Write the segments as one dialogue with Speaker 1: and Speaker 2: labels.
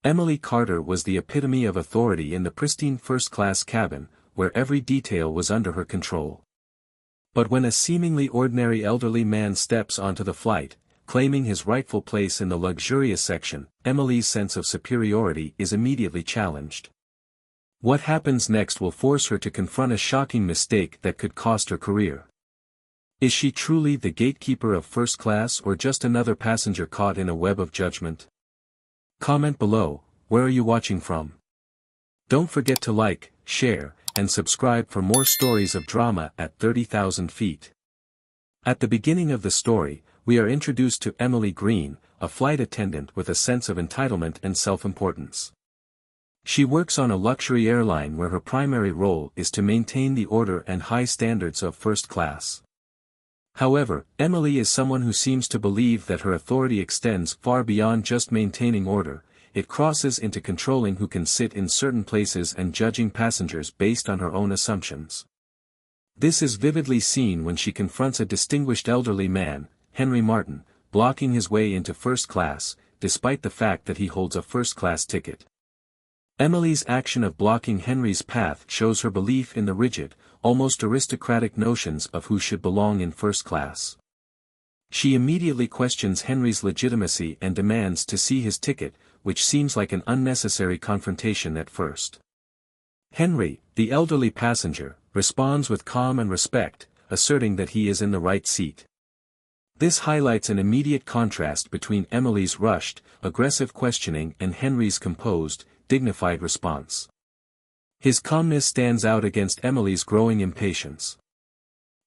Speaker 1: Emily Carter was the epitome of authority in the pristine first-class cabin, where every detail was under her control. But when a seemingly ordinary elderly man steps onto the flight, claiming his rightful place in the luxurious section, Emily's sense of superiority is immediately challenged. What happens next will force her to confront a shocking mistake that could cost her career. Is she truly the gatekeeper of first class or just another passenger caught in a web of judgment? Comment below, where are you watching from? Don't forget to like, share, and subscribe for more stories of drama at 30,000 feet. At the beginning of the story, we are introduced to Emily Green, a flight attendant with a sense of entitlement and self-importance. She works on a luxury airline where her primary role is to maintain the order and high standards of first class. However, Emily is someone who seems to believe that her authority extends far beyond just maintaining order. It crosses into controlling who can sit in certain places and judging passengers based on her own assumptions. This is vividly seen when she confronts a distinguished elderly man, Henry Martin, blocking his way into first class, despite the fact that he holds a first-class ticket. Emily's action of blocking Henry's path shows her belief in the rigid, almost aristocratic notions of who should belong in first class. She immediately questions Henry's legitimacy and demands to see his ticket, which seems like an unnecessary confrontation at first. Henry, the elderly passenger, responds with calm and respect, asserting that he is in the right seat. This highlights an immediate contrast between Emily's rushed, aggressive questioning and Henry's composed, dignified response. His calmness stands out against Emily's growing impatience.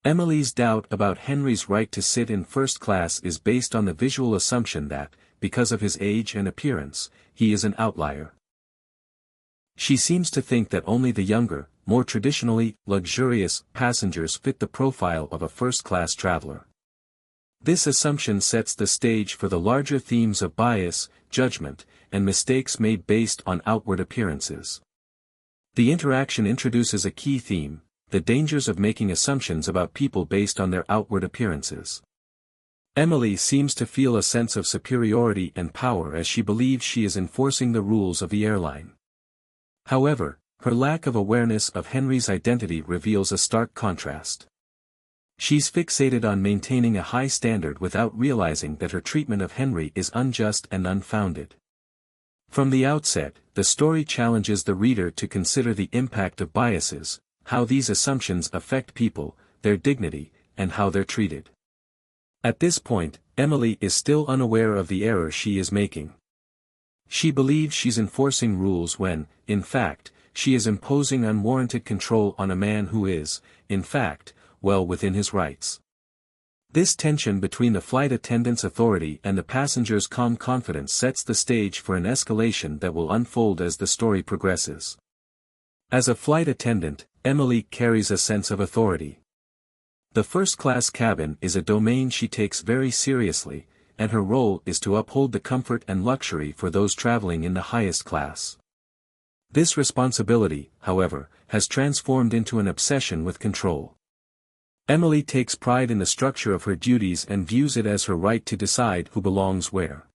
Speaker 1: Emily's doubt about Henry's right to sit in first class is based on the visual assumption that, because of his age and appearance, he is an outlier. She seems to think that only the younger, more traditionally luxurious passengers fit the profile of a first-class traveler. This assumption sets the stage for the larger themes of bias, judgment, and mistakes made based on outward appearances. The interaction introduces a key theme: the dangers of making assumptions about people based on their outward appearances. Emily seems to feel a sense of superiority and power as she believes she is enforcing the rules of the airline. However, her lack of awareness of Henry's identity reveals a stark contrast. She's fixated on maintaining a high standard without realizing that her treatment of Henry is unjust and unfounded. From the outset, the story challenges the reader to consider the impact of biases, how these assumptions affect people, their dignity, and how they're treated. At this point, Emily is still unaware of the error she is making. She believes she's enforcing rules when, in fact, she is imposing unwarranted control on a man who is, in fact, well within his rights. This tension between the flight attendant's authority and the passenger's calm confidence sets the stage for an escalation that will unfold as the story progresses. As a flight attendant, Emily carries a sense of authority. The first-class cabin is a domain she takes very seriously, and her role is to uphold the comfort and luxury for those traveling in the highest class. This responsibility, however, has transformed into an obsession with control. Emily takes pride in the structure of her duties and views it as her right to decide who belongs where.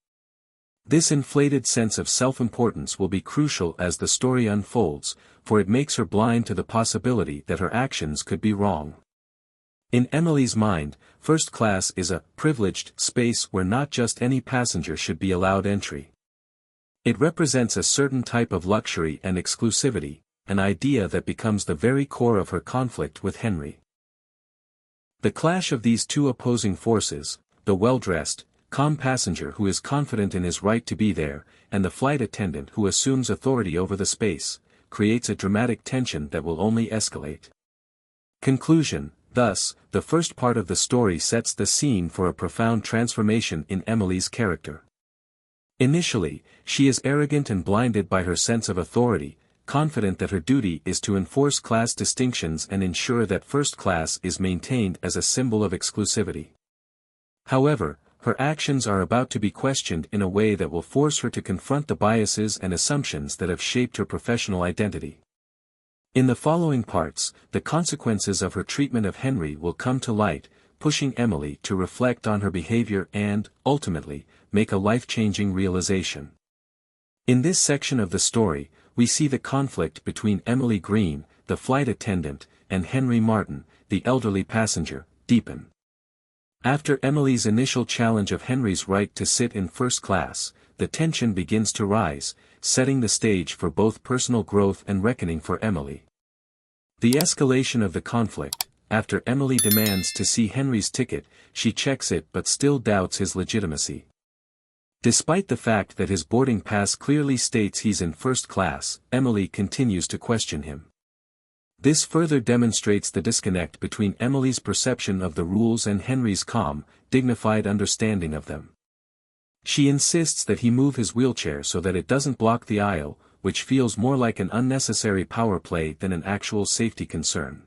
Speaker 1: This inflated sense of self-importance will be crucial as the story unfolds, for it makes her blind to the possibility that her actions could be wrong. In Emily's mind, first class is a privileged space where not just any passenger should be allowed entry. It represents a certain type of luxury and exclusivity, an idea that becomes the very core of her conflict with Henry. The clash of these two opposing forces, the well-dressed, calm passenger who is confident in his right to be there, and the flight attendant who assumes authority over the space, creates a dramatic tension that will only escalate. Conclusion: thus, the first part of the story sets the scene for a profound transformation in Emily's character. Initially, she is arrogant and blinded by her sense of authority, confident that her duty is to enforce class distinctions and ensure that first class is maintained as a symbol of exclusivity. However, her actions are about to be questioned in a way that will force her to confront the biases and assumptions that have shaped her professional identity. In the following parts, the consequences of her treatment of Henry will come to light, pushing Emily to reflect on her behavior and, ultimately, make a life-changing realization. In this section of the story, we see the conflict between Emily Green, the flight attendant, and Henry Martin, the elderly passenger, deepen. After Emily's initial challenge of Henry's right to sit in first class, the tension begins to rise, setting the stage for both personal growth and reckoning for Emily. The escalation of the conflict: after Emily demands to see Henry's ticket, she checks it but still doubts his legitimacy. Despite the fact that his boarding pass clearly states he's in first class, Emily continues to question him. This further demonstrates the disconnect between Emily's perception of the rules and Henry's calm, dignified understanding of them. She insists that he move his wheelchair so that it doesn't block the aisle, which feels more like an unnecessary power play than an actual safety concern.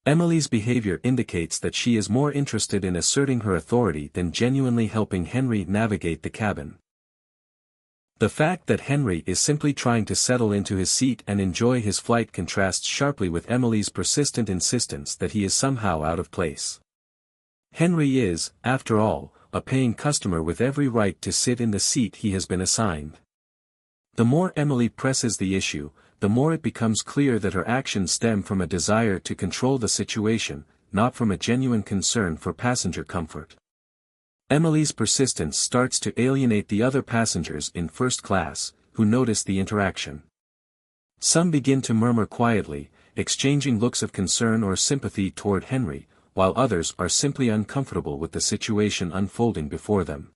Speaker 1: Emily's behavior indicates that she is more interested in asserting her authority than genuinely helping Henry navigate the cabin. The fact that Henry is simply trying to settle into his seat and enjoy his flight contrasts sharply with Emily's persistent insistence that he is somehow out of place. Henry is, after all, a paying customer with every right to sit in the seat he has been assigned. The more Emily presses the issue, the more it becomes clear that her actions stem from a desire to control the situation, not from a genuine concern for passenger comfort. Emily's persistence starts to alienate the other passengers in first class, who notice the interaction. Some begin to murmur quietly, exchanging looks of concern or sympathy toward Henry, while others are simply uncomfortable with the situation unfolding before them.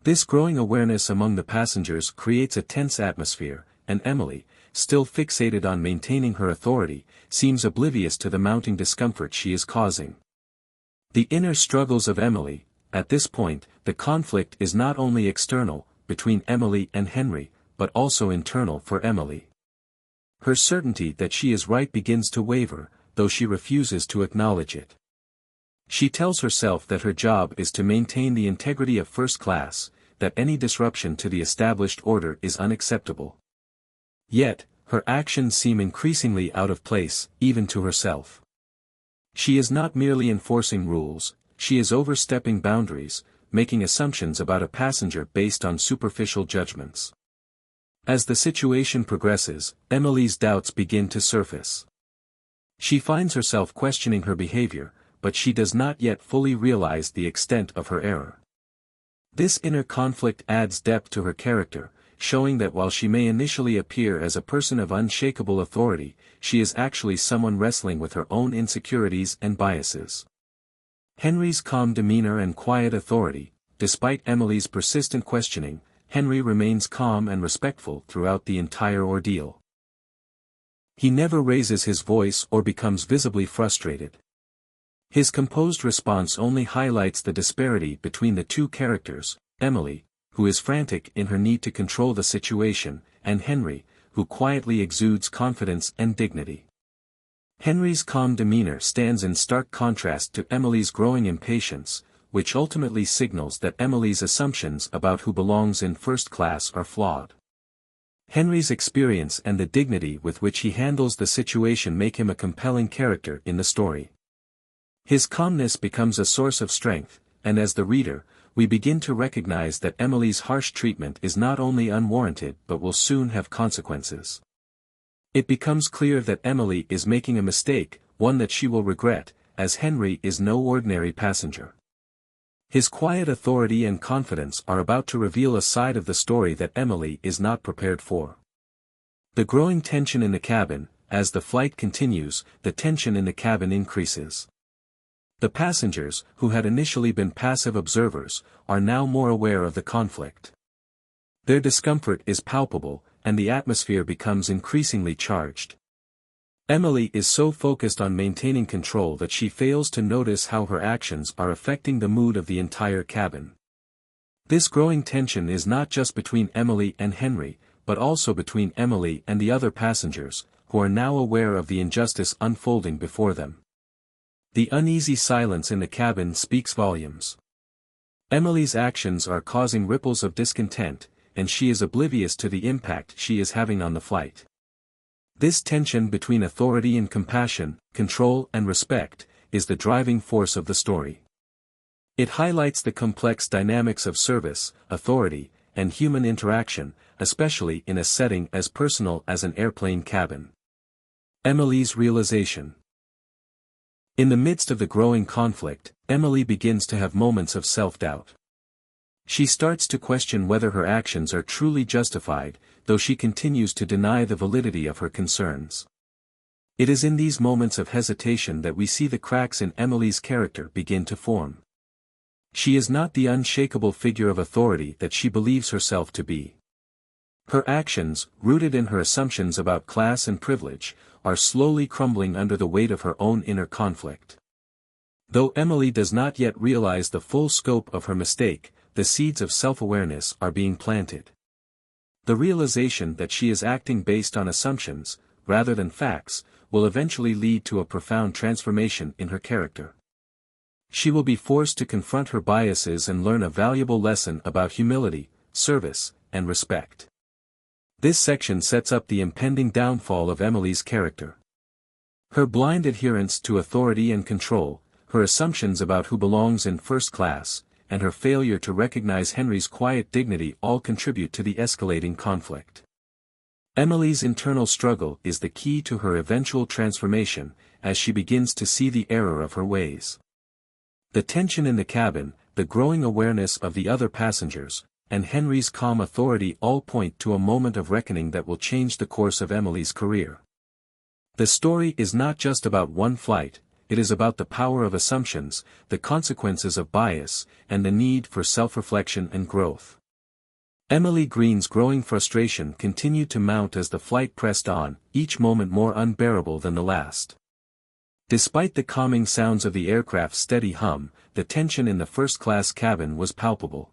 Speaker 1: This growing awareness among the passengers creates a tense atmosphere, and Emily, still fixated on maintaining her authority, seems oblivious to the mounting discomfort she is causing. The inner struggles of Emily. At this point, the conflict is not only external, between Emily and Henry, but also internal for Emily. Her certainty that she is right begins to waver, though she refuses to acknowledge it. She tells herself that her job is to maintain the integrity of first class, that any disruption to the established order is unacceptable. Yet, her actions seem increasingly out of place, even to herself. She is not merely enforcing rules, she is overstepping boundaries, making assumptions about a passenger based on superficial judgments. As the situation progresses, Emily's doubts begin to surface. She finds herself questioning her behavior, but she does not yet fully realize the extent of her error. This inner conflict adds depth to her character, showing that while she may initially appear as a person of unshakable authority, she is actually someone wrestling with her own insecurities and biases. Henry's calm demeanor and quiet authority. Despite Emily's persistent questioning, Henry remains calm and respectful throughout the entire ordeal. He never raises his voice or becomes visibly frustrated. His composed response only highlights the disparity between the two characters: Emily, who is frantic in her need to control the situation, and Henry, who quietly exudes confidence and dignity. Henry's calm demeanor stands in stark contrast to Emily's growing impatience, which ultimately signals that Emily's assumptions about who belongs in first class are flawed. Henry's experience and the dignity with which he handles the situation make him a compelling character in the story. His calmness becomes a source of strength, and as the reader, we begin to recognize that Emily's harsh treatment is not only unwarranted but will soon have consequences. It becomes clear that Emily is making a mistake, one that she will regret, as Henry is no ordinary passenger. His quiet authority and confidence are about to reveal a side of the story that Emily is not prepared for. The growing tension in the cabin. As the flight continues, the tension in the cabin increases. The passengers, who had initially been passive observers, are now more aware of the conflict. Their discomfort is palpable, and the atmosphere becomes increasingly charged. Emily is so focused on maintaining control that she fails to notice how her actions are affecting the mood of the entire cabin. This growing tension is not just between Emily and Henry, but also between Emily and the other passengers, who are now aware of the injustice unfolding before them. The uneasy silence in the cabin speaks volumes. Emily's actions are causing ripples of discontent, and she is oblivious to the impact she is having on the flight. This tension between authority and compassion, control and respect, is the driving force of the story. It highlights the complex dynamics of service, authority, and human interaction, especially in a setting as personal as an airplane cabin. Emily's realization. In the midst of the growing conflict, Emily begins to have moments of self-doubt. She starts to question whether her actions are truly justified, though she continues to deny the validity of her concerns. It is in these moments of hesitation that we see the cracks in Emily's character begin to form. She is not the unshakable figure of authority that she believes herself to be. Her actions, rooted in her assumptions about class and privilege, are slowly crumbling under the weight of her own inner conflict. Though Emily does not yet realize the full scope of her mistake, the seeds of self-awareness are being planted. The realization that she is acting based on assumptions, rather than facts, will eventually lead to a profound transformation in her character. She will be forced to confront her biases and learn a valuable lesson about humility, service, and respect. This section sets up the impending downfall of Emily's character. Her blind adherence to authority and control, her assumptions about who belongs in first class, and her failure to recognize Henry's quiet dignity all contribute to the escalating conflict. Emily's internal struggle is the key to her eventual transformation, as she begins to see the error of her ways. The tension in the cabin, the growing awareness of the other passengers, and Henry's calm authority all point to a moment of reckoning that will change the course of Emily's career. The story is not just about one flight, it is about the power of assumptions, the consequences of bias, and the need for self-reflection and growth. Emily Green's growing frustration continued to mount as the flight pressed on, each moment more unbearable than the last. Despite the calming sounds of the aircraft's steady hum, the tension in the first-class cabin was palpable.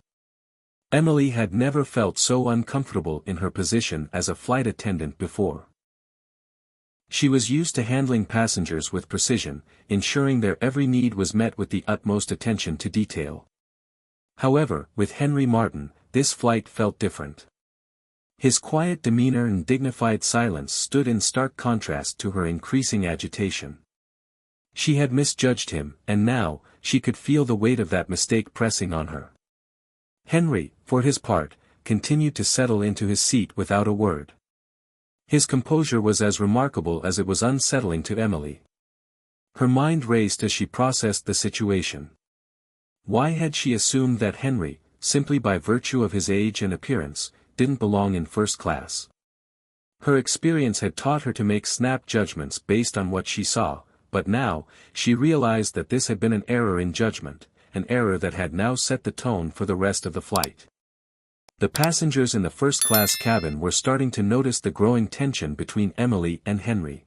Speaker 1: Emily had never felt so uncomfortable in her position as a flight attendant before. She was used to handling passengers with precision, ensuring their every need was met with the utmost attention to detail. However, with Henry Martin, this flight felt different. His quiet demeanor and dignified silence stood in stark contrast to her increasing agitation. She had misjudged him, and now, she could feel the weight of that mistake pressing on her. Henry, for his part, continued to settle into his seat without a word. His composure was as remarkable as it was unsettling to Emily. Her mind raced as she processed the situation. Why had she assumed that Henry, simply by virtue of his age and appearance, didn't belong in first class? Her experience had taught her to make snap judgments based on what she saw, but now, she realized that this had been an error in judgment, an error that had now set the tone for the rest of the flight. The passengers in the first-class cabin were starting to notice the growing tension between Emily and Henry.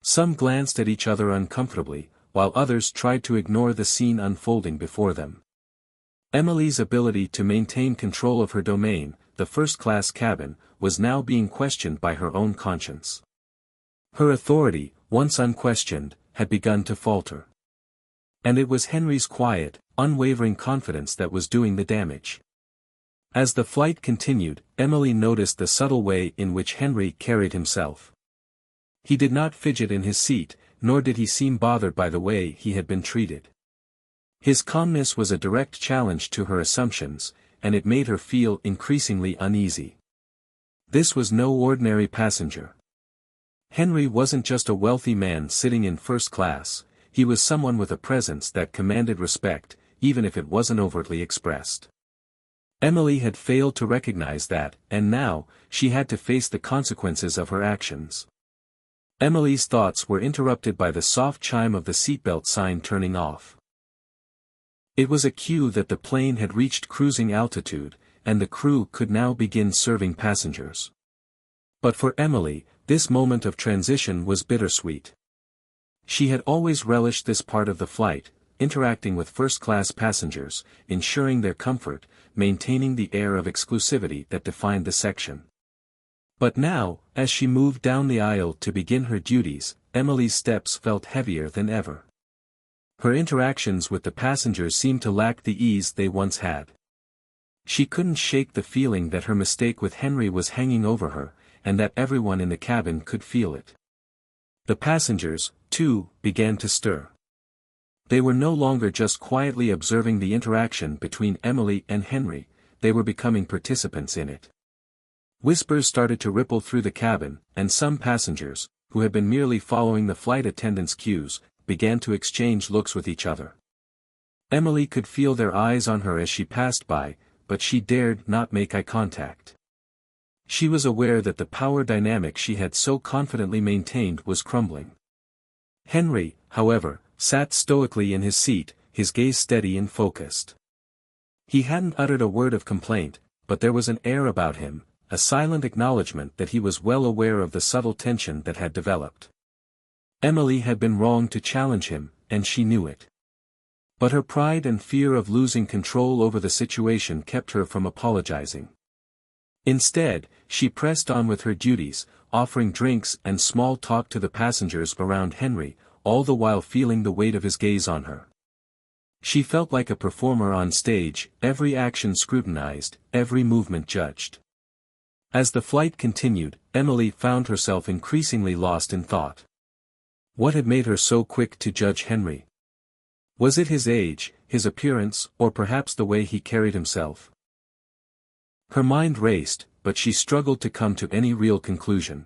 Speaker 1: Some glanced at each other uncomfortably, while others tried to ignore the scene unfolding before them. Emily's ability to maintain control of her domain, the first-class cabin, was now being questioned by her own conscience. Her authority, once unquestioned, had begun to falter. And it was Henry's quiet, unwavering confidence that was doing the damage. As the flight continued, Emily noticed the subtle way in which Henry carried himself. He did not fidget in his seat, nor did he seem bothered by the way he had been treated. His calmness was a direct challenge to her assumptions, and it made her feel increasingly uneasy. This was no ordinary passenger. Henry wasn't just a wealthy man sitting in first class, he was someone with a presence that commanded respect, even if it wasn't overtly expressed. Emily had failed to recognize that, and now, she had to face the consequences of her actions. Emily's thoughts were interrupted by the soft chime of the seatbelt sign turning off. It was a cue that the plane had reached cruising altitude, and the crew could now begin serving passengers. But for Emily, this moment of transition was bittersweet. She had always relished this part of the flight, interacting with first-class passengers, ensuring their comfort, maintaining the air of exclusivity that defined the section. But now, as she moved down the aisle to begin her duties, Emily's steps felt heavier than ever. Her interactions with the passengers seemed to lack the ease they once had. She couldn't shake the feeling that her mistake with Henry was hanging over her, and that everyone in the cabin could feel it. The passengers, too, began to stir. They were no longer just quietly observing the interaction between Emily and Henry, they were becoming participants in it. Whispers started to ripple through the cabin, and some passengers, who had been merely following the flight attendant's cues, began to exchange looks with each other. Emily could feel their eyes on her as she passed by, but she dared not make eye contact. She was aware that the power dynamic she had so confidently maintained was crumbling. Henry, however, sat stoically in his seat, his gaze steady and focused. He hadn't uttered a word of complaint, but there was an air about him, a silent acknowledgement that he was well aware of the subtle tension that had developed. Emily had been wrong to challenge him, and she knew it. But her pride and fear of losing control over the situation kept her from apologizing. Instead, she pressed on with her duties, offering drinks and small talk to the passengers around Henry, all the while feeling the weight of his gaze on her. She felt like a performer on stage, every action scrutinized, every movement judged. As the flight continued, Emily found herself increasingly lost in thought. What had made her so quick to judge Henry? Was it his age, his appearance, or perhaps the way he carried himself? Her mind raced, but she struggled to come to any real conclusion.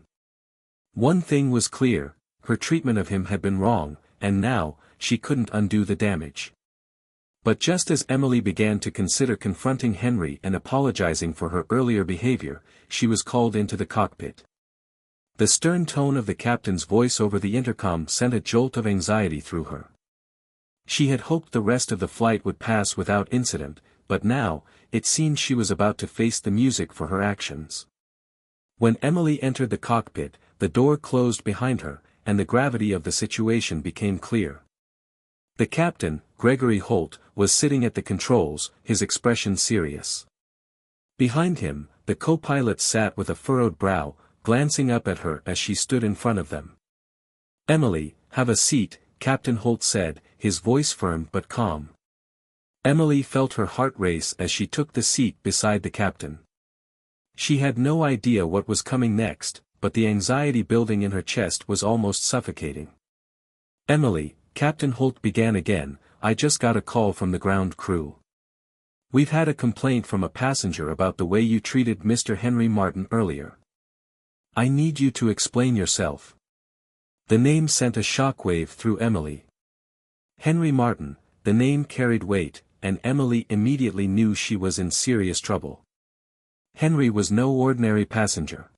Speaker 1: One thing was clear, her treatment of him had been wrong, and now, she couldn't undo the damage. But just as Emily began to consider confronting Henry and apologizing for her earlier behavior, she was called into the cockpit. The stern tone of the captain's voice over the intercom sent a jolt of anxiety through her. She had hoped the rest of the flight would pass without incident, but now, it seemed she was about to face the music for her actions. When Emily entered the cockpit, the door closed behind her, and the gravity of the situation became clear. The captain, Gregory Holt, was sitting at the controls, his expression serious. Behind him, the co-pilot sat with a furrowed brow, glancing up at her as she stood in front of them. "Emily, have a seat," Captain Holt said, his voice firm but calm. Emily felt her heart race as she took the seat beside the captain. She had no idea what was coming next, but the anxiety building in her chest was almost suffocating. "Emily," Captain Holt began again, "I just got a call from the ground crew. We've had a complaint from a passenger about the way you treated Mr. Henry Martin earlier. I need you to explain yourself." The name sent a shockwave through Emily. Henry Martin, the name carried weight, and Emily immediately knew she was in serious trouble. Henry was no ordinary passenger.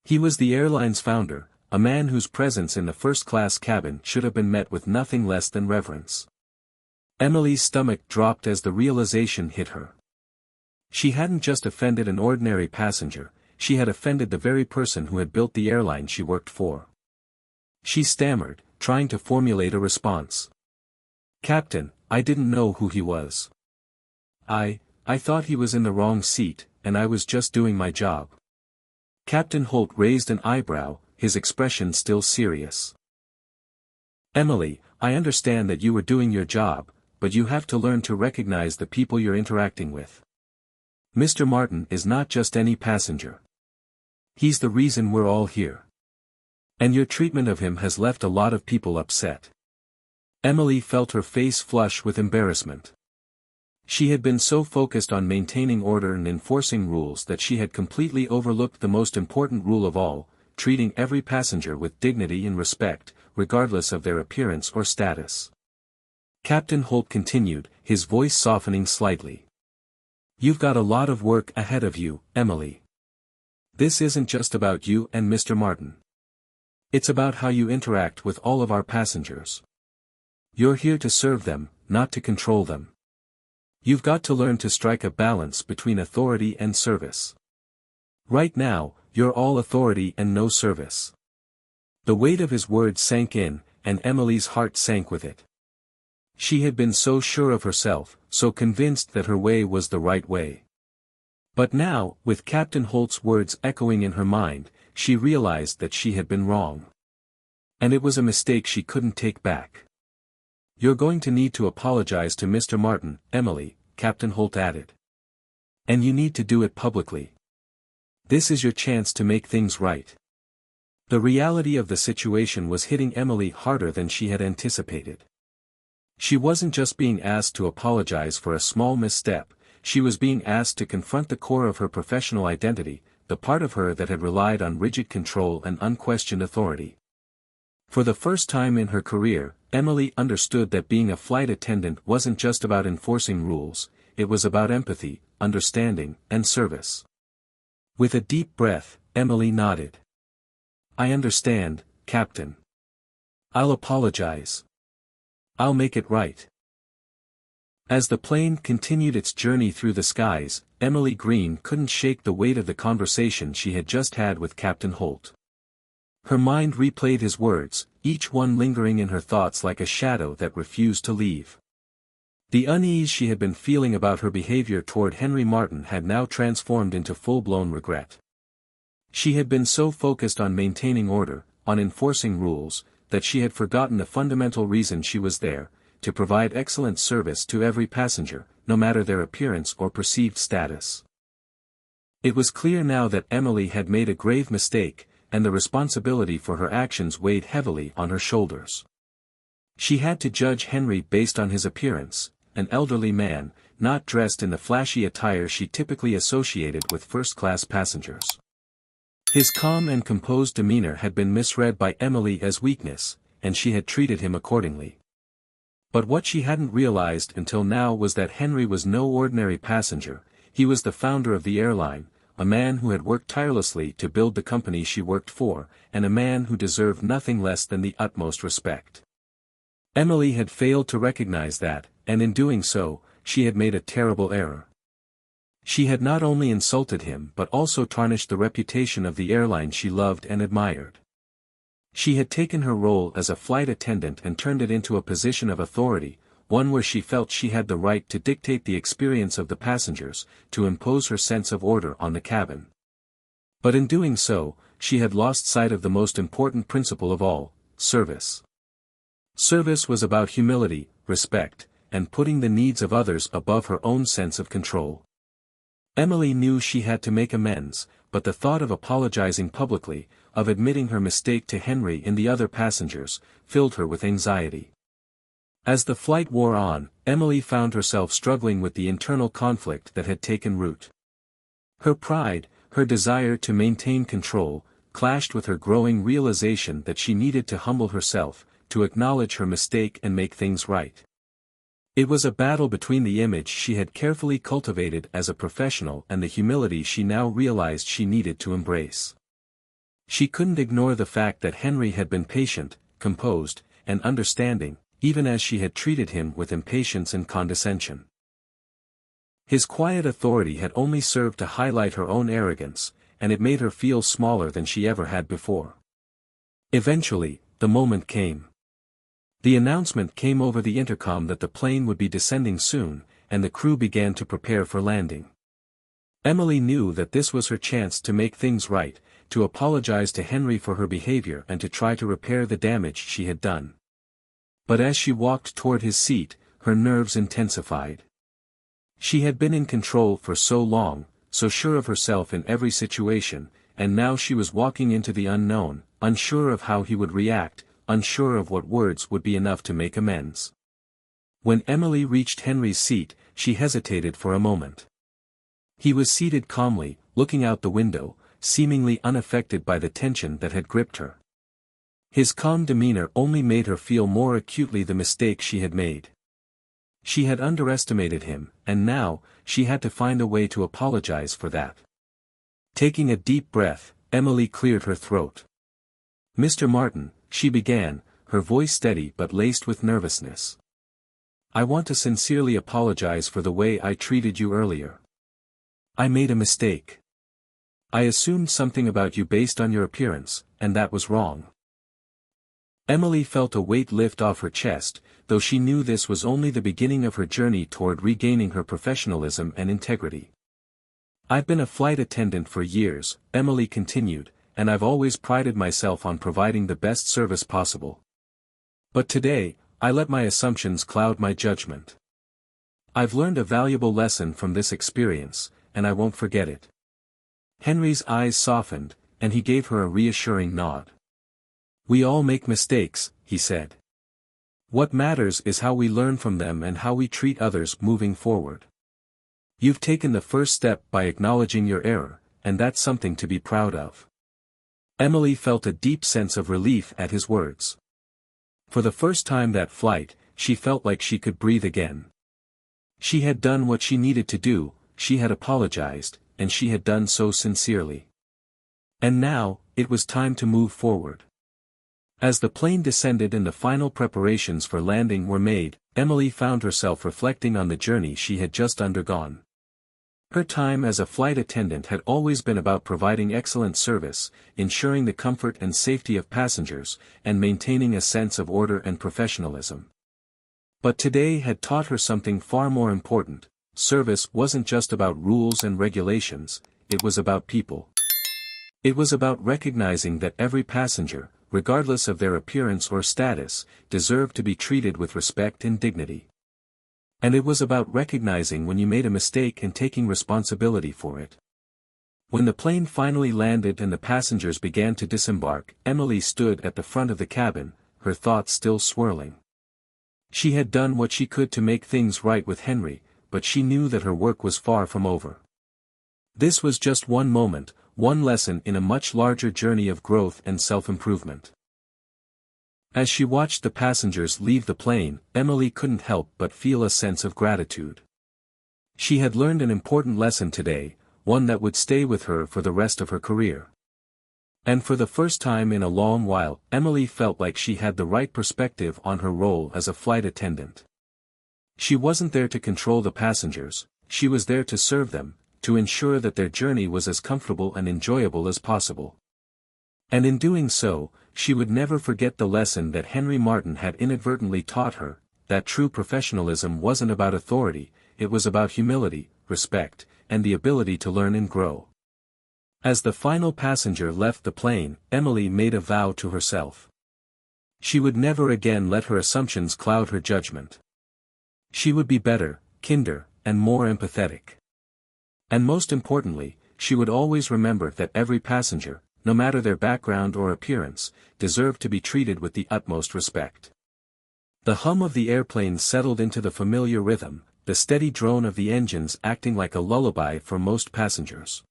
Speaker 1: He was the airline's founder, a man whose presence in the first-class cabin should have been met with nothing less than reverence. Emily's stomach dropped as the realization hit her. She hadn't just offended an ordinary passenger, she had offended the very person who had built the airline she worked for. She stammered, trying to formulate a response. "Captain, I didn't know who he was. I thought he was in the wrong seat, and I was just doing my job." Captain Holt raised an eyebrow, his expression still serious. "Emily, I understand that you were doing your job, but you have to learn to recognize the people you're interacting with. Mr. Martin is not just any passenger. He's the reason we're all here. And your treatment of him has left a lot of people upset." Emily felt her face flush with embarrassment. She had been so focused on maintaining order and enforcing rules that she had completely overlooked the most important rule of all, treating every passenger with dignity and respect, regardless of their appearance or status. Captain Holt continued, his voice softening slightly. "You've got a lot of work ahead of you, Emily. This isn't just about you and Mr. Martin. It's about how you interact with all of our passengers. You're here to serve them, not to control them. You've got to learn to strike a balance between authority and service. Right now, you're all authority and no service." The weight of his words sank in, and Emily's heart sank with it. She had been so sure of herself, so convinced that her way was the right way. But now, with Captain Holt's words echoing in her mind, she realized that she had been wrong. And it was a mistake she couldn't take back. "You're going to need to apologize to Mr. Martin, Emily," Captain Holt added. "And you need to do it publicly. This is your chance to make things right." The reality of the situation was hitting Emily harder than she had anticipated. She wasn't just being asked to apologize for a small misstep, she was being asked to confront the core of her professional identity, the part of her that had relied on rigid control and unquestioned authority. For the first time in her career, Emily understood that being a flight attendant wasn't just about enforcing rules, it was about empathy, understanding, and service. With a deep breath, Emily nodded. "I understand, Captain. I'll apologize. I'll make it right." As the plane continued its journey through the skies, Emily Green couldn't shake the weight of the conversation she had just had with Captain Holt. Her mind replayed his words, each one lingering in her thoughts like a shadow that refused to leave. The unease she had been feeling about her behavior toward Henry Martin had now transformed into full-blown regret. She had been so focused on maintaining order, on enforcing rules, that she had forgotten the fundamental reason she was there, to provide excellent service to every passenger, no matter their appearance or perceived status. It was clear now that Emily had made a grave mistake, and the responsibility for her actions weighed heavily on her shoulders. She had to judge Henry based on his appearance, an elderly man, not dressed in the flashy attire she typically associated with first-class passengers. His calm and composed demeanor had been misread by Emily as weakness, and she had treated him accordingly. But what she hadn't realized until now was that Henry was no ordinary passenger, he was the founder of the airline, a man who had worked tirelessly to build the company she worked for, and a man who deserved nothing less than the utmost respect. Emily had failed to recognize that, and in doing so, she had made a terrible error. She had not only insulted him but also tarnished the reputation of the airline she loved and admired. She had taken her role as a flight attendant and turned it into a position of authority, one where she felt she had the right to dictate the experience of the passengers, to impose her sense of order on the cabin. But in doing so, she had lost sight of the most important principle of all, service. Service was about humility, respect, and putting the needs of others above her own sense of control. Emily knew she had to make amends, but the thought of apologizing publicly, of admitting her mistake to Henry and the other passengers, filled her with anxiety. As the flight wore on, Emily found herself struggling with the internal conflict that had taken root. Her pride, her desire to maintain control, clashed with her growing realization that she needed to humble herself, to acknowledge her mistake and make things right. It was a battle between the image she had carefully cultivated as a professional and the humility she now realized she needed to embrace. She couldn't ignore the fact that Henry had been patient, composed, and understanding, even as she had treated him with impatience and condescension. His quiet authority had only served to highlight her own arrogance, and it made her feel smaller than she ever had before. Eventually, the moment came. The announcement came over the intercom that the plane would be descending soon, and the crew began to prepare for landing. Emily knew that this was her chance to make things right, to apologize to Henry for her behavior and to try to repair the damage she had done. But as she walked toward his seat, her nerves intensified. She had been in control for so long, so sure of herself in every situation, and now she was walking into the unknown, unsure of how he would react, unsure of what words would be enough to make amends. When Emily reached Henry's seat, she hesitated for a moment. He was seated calmly, looking out the window, seemingly unaffected by the tension that had gripped her. His calm demeanor only made her feel more acutely the mistake she had made. She had underestimated him, and now, she had to find a way to apologize for that. Taking a deep breath, Emily cleared her throat. "Mr. Martin," she began, her voice steady but laced with nervousness. "I want to sincerely apologize for the way I treated you earlier. I made a mistake. I assumed something about you based on your appearance, and that was wrong." Emily felt a weight lift off her chest, though she knew this was only the beginning of her journey toward regaining her professionalism and integrity. "I've been a flight attendant for years," Emily continued, "and I've always prided myself on providing the best service possible. But today, I let my assumptions cloud my judgment. I've learned a valuable lesson from this experience, and I won't forget it." Henry's eyes softened, and he gave her a reassuring nod. "We all make mistakes," he said. "What matters is how we learn from them and how we treat others moving forward. You've taken the first step by acknowledging your error, and that's something to be proud of. Emily felt a deep sense of relief at his words. For the first time that flight, she felt like she could breathe again. She had done what she needed to do, she had apologized, and she had done so sincerely. And now, it was time to move forward. As the plane descended and the final preparations for landing were made, Emily found herself reflecting on the journey she had just undergone. Her time as a flight attendant had always been about providing excellent service, ensuring the comfort and safety of passengers, and maintaining a sense of order and professionalism. But today had taught her something far more important. Service wasn't just about rules and regulations, it was about people. It was about recognizing that every passenger, regardless of their appearance or status, deserved to be treated with respect and dignity. And it was about recognizing when you made a mistake and taking responsibility for it. When the plane finally landed and the passengers began to disembark, Emily stood at the front of the cabin, her thoughts still swirling. She had done what she could to make things right with Henry, but she knew that her work was far from over. This was just one moment, one lesson in a much larger journey of growth and self-improvement. As she watched the passengers leave the plane, Emily couldn't help but feel a sense of gratitude. She had learned an important lesson today, one that would stay with her for the rest of her career. And for the first time in a long while, Emily felt like she had the right perspective on her role as a flight attendant. She wasn't there to control the passengers, she was there to serve them, to ensure that their journey was as comfortable and enjoyable as possible. And in doing so, she would never forget the lesson that Henry Martin had inadvertently taught her, that true professionalism wasn't about authority, it was about humility, respect, and the ability to learn and grow. As the final passenger left the plane, Emily made a vow to herself. She would never again let her assumptions cloud her judgment. She would be better, kinder, and more empathetic. And most importantly, she would always remember that every passenger, no matter their background or appearance, deserved to be treated with the utmost respect. The hum of the airplane settled into the familiar rhythm, the steady drone of the engines acting like a lullaby for most passengers.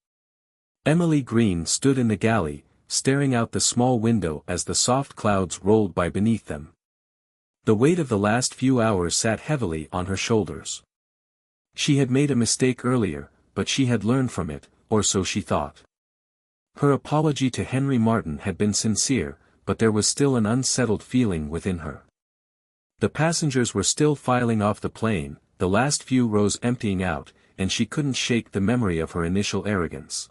Speaker 1: Emily Green stood in the galley, staring out the small window as the soft clouds rolled by beneath them. The weight of the last few hours sat heavily on her shoulders. She had made a mistake earlier, but she had learned from it, or so she thought. Her apology to Henry Martin had been sincere, but there was still an unsettled feeling within her. The passengers were still filing off the plane, the last few rows emptying out, and she couldn't shake the memory of her initial arrogance.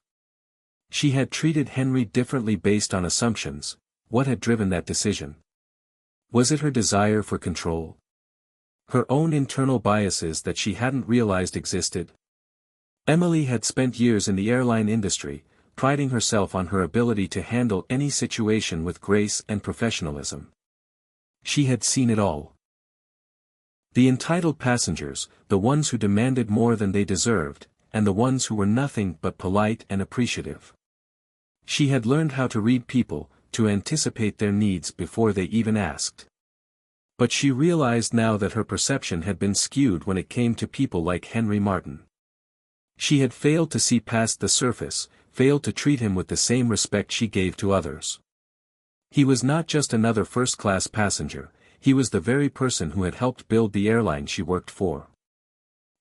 Speaker 1: She had treated Henry differently based on assumptions. What had driven that decision? Was it her desire for control? Her own internal biases that she hadn't realized existed? Emily had spent years in the airline industry, priding herself on her ability to handle any situation with grace and professionalism. She had seen it all. The entitled passengers, the ones who demanded more than they deserved, and the ones who were nothing but polite and appreciative. She had learned how to read people, to anticipate their needs before they even asked. But she realized now that her perception had been skewed when it came to people like Henry Martin. She had failed to see past the surface, failed to treat him with the same respect she gave to others. He was not just another first-class passenger, he was the very person who had helped build the airline she worked for.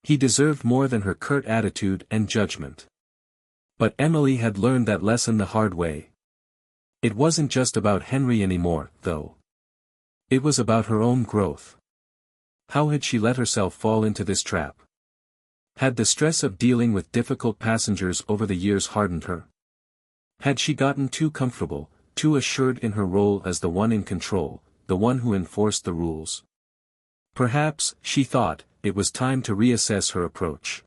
Speaker 1: He deserved more than her curt attitude and judgment. But Emily had learned that lesson the hard way. It wasn't just about Henry anymore, though. It was about her own growth. How had she let herself fall into this trap? Had the stress of dealing with difficult passengers over the years hardened her? Had she gotten too comfortable, too assured in her role as the one in control, the one who enforced the rules? Perhaps, she thought, it was time to reassess her approach.